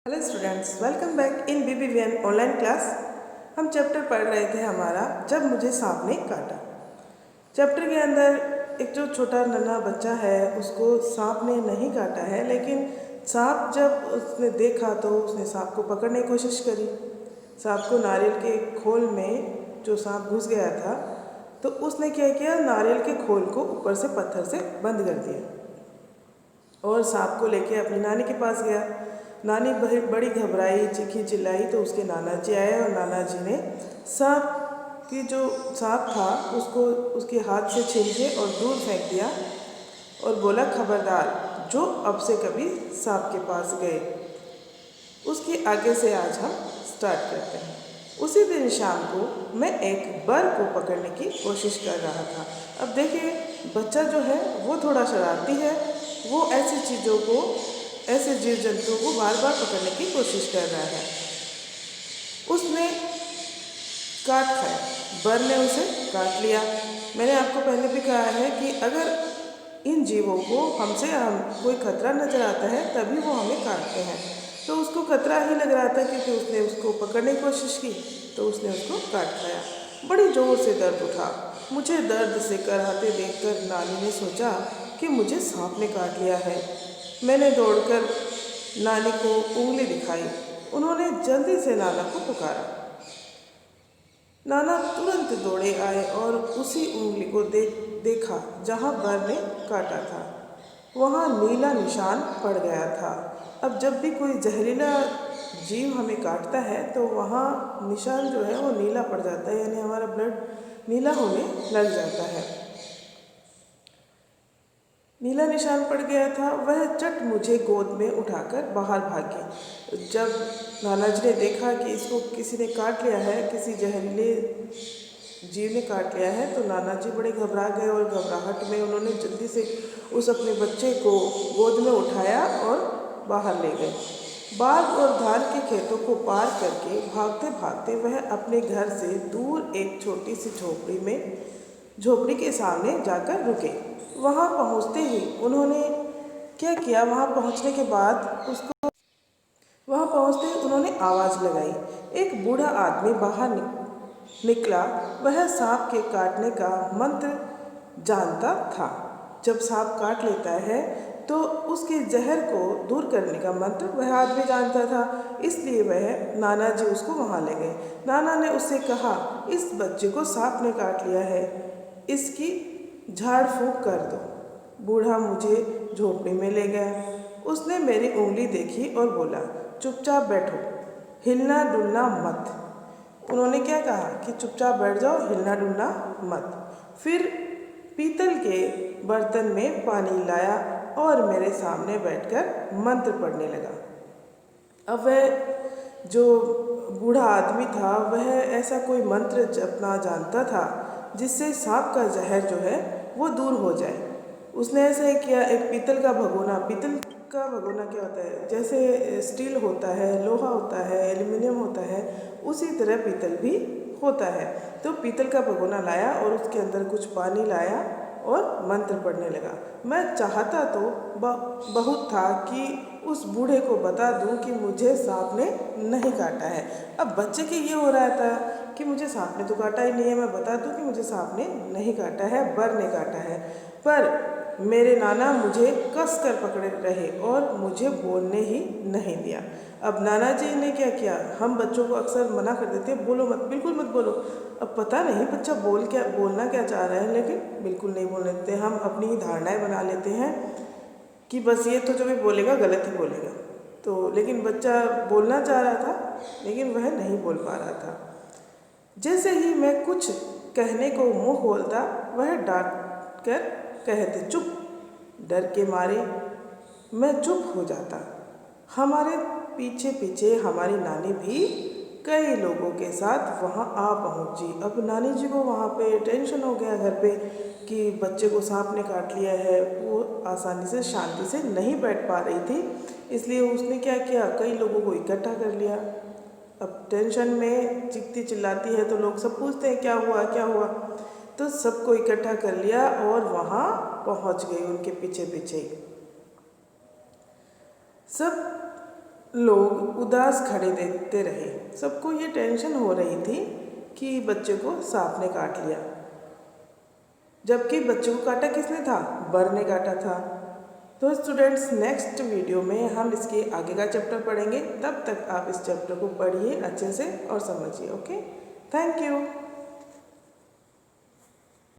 Hello students, welcome back in BBVN online class. हम chapter पढ़ रहे थे हमारा जब मुझे सांप ने काटा। चैप्टर के अंदर एक जो छोटा नन्हा बच्चा है उसको सांप ने नहीं काटा है, लेकिन सांप जब उसने देखा तो उसने सांप को पकड़ने की कोशिश करी। सांप को नारियल के खोल में जो सांप घुस गया था तो उसने क्या किया, नारियल के खोल को ऊपर से पत्थर से बंद कर दिया और सांप को लेके अपनी नानी के पास गया। नानी बड़ी घबराई, चीखी चिल्लाई तो उसके नाना जी आए और नाना जी ने सांप था उसको उसके हाथ से छीन के और दूर फेंक दिया और बोला, खबरदार जो अब से कभी सांप के पास गए। उसके आगे से आज हम स्टार्ट करते हैं। उसी दिन शाम को मैं एक बर को पकड़ने की कोशिश कर रहा था। अब देखिए, बच्चा जो है वो थोड़ा शरारती है, वो ऐसी चीज़ों को, ऐसे जीव जंतुओं को बार बार पकड़ने की कोशिश कर रहा है। उसने काट खाया, बर ने उसे काट लिया। मैंने आपको पहले भी कहा है कि अगर इन जीवों को हमसे कोई खतरा नज़र आता है तभी वो हमें काटते हैं। तो उसको खतरा ही लग रहा था क्योंकि उसने उसको पकड़ने की कोशिश की तो उसने उसको काट खाया। बड़ी ज़ोर से दर्द उठा। मुझे दर्द से कराहते देखकर नानी ने सोचा कि मुझे सांप ने काट लिया है। मैंने दौड़कर नानी को उंगली दिखाई। उन्होंने जल्दी से नाना को पुकारा। नाना तुरंत दौड़े आए और उसी उंगली को देखा जहाँ बर ने काटा था। वहाँ नीला निशान पड़ गया था। अब जब भी कोई जहरीला जीव हमें काटता है तो वहाँ निशान जो है वो नीला पड़ जाता है, यानी हमारा ब्लड नीला होने लग जाता है। नीला निशान पड़ गया था। वह चट मुझे गोद में उठाकर बाहर भागी। जब नाना जी ने देखा कि इसको किसी ने काट लिया है, किसी जहरीले जीव ने काट लिया है, तो नाना जी बड़े घबरा गए और घबराहट में उन्होंने जल्दी से उस अपने बच्चे को गोद में उठाया और बाहर ले गए। बाग और धान के खेतों को पार करके भागते भागते वह अपने घर से दूर एक छोटी सी झोपड़ी के सामने जाकर रुके। वहाँ पहुँचते ही उन्होंने क्या किया, वहाँ पहुँचने के बाद उन्होंने आवाज़ लगाई। एक बूढ़ा आदमी बाहर निकला। वह सांप के काटने का मंत्र जानता था। जब सांप काट लेता है तो उसके जहर को दूर करने का मंत्र वह आदमी जानता था, इसलिए वह नाना जी उसको वहाँ ले गए। नाना ने उससे कहा, इस बच्चे को सांप ने काट लिया है, इसकी झाड़ फूँक कर दो। बूढ़ा मुझे झोपड़ी में ले गया। उसने मेरी उंगली देखी और बोला, चुपचाप बैठो, हिलना डुलना मत। उन्होंने क्या कहा कि चुपचाप बैठ जाओ, हिलना डुलना मत। फिर पीतल के बर्तन में पानी लाया और मेरे सामने बैठकर मंत्र पढ़ने लगा। अब वह जो बूढ़ा आदमी था वह ऐसा कोई मंत्र जपना जानता था जिससे सांप का जहर जो है वो दूर हो जाए। उसने ऐसा ही किया। एक पीतल का भगोना क्या होता है, जैसे स्टील होता है, लोहा होता है, एल्युमिनियम होता है, उसी तरह पीतल भी होता है। तो पीतल का भगोना लाया और उसके अंदर कुछ पानी लाया और मंत्र पढ़ने लगा। मैं चाहता तो बहुत था कि उस बूढ़े को बता दूं कि मुझे सांप ने नहीं काटा है। अब बच्चे के ये हो रहा था कि मुझे सांप ने तो काटा ही नहीं है, मैं बता दूं कि मुझे सांप ने नहीं काटा है, बर ने काटा है। पर मेरे नाना मुझे कस कर पकड़े रहे और मुझे बोलने ही नहीं दिया। अब नाना जी ने क्या किया, हम बच्चों को अक्सर मना कर देते हैं, बोलो मत, बिल्कुल मत बोलो। अब पता नहीं बच्चा बोलना क्या चाह रहा है, लेकिन बिल्कुल नहीं बोलने देते। हम अपनी ही धारणाएं बना लेते हैं कि बस ये तो जो भी बोलेगा गलत ही बोलेगा। तो लेकिन बच्चा बोलना चाह रहा था लेकिन वह नहीं बोल पा रहा था। जैसे ही मैं कुछ कहने को मुंह खोलता वह डांट कर कहते, चुप। डर के मारे मैं चुप हो जाता। हमारे पीछे पीछे हमारी नानी भी कई लोगों के साथ वहाँ आ पहुँची। अब नानी जी को वहाँ पे टेंशन हो गया घर पे कि बच्चे को सांप ने काट लिया है। वो आसानी से शांति से नहीं बैठ पा रही थी, इसलिए उसने क्या किया, कई लोगों को इकट्ठा कर लिया। अब टेंशन में चीखती चिल्लाती है तो लोग सब पूछते हैं क्या हुआ क्या हुआ। तो सबको इकट्ठा कर लिया और वहाँ पहुँच गई उनके पीछे पीछे ही। सब लोग उदास खड़े देखते रहे। सबको ये टेंशन हो रही थी कि बच्चे को सांप ने काट लिया, जबकि बच्चे को काटा किसने था? बर ने काटा था। तो स्टूडेंट्स, नेक्स्ट वीडियो में हम इसके आगे का चैप्टर पढ़ेंगे। तब तक आप इस चैप्टर को पढ़िए अच्छे से और समझिए। Okay, thank you.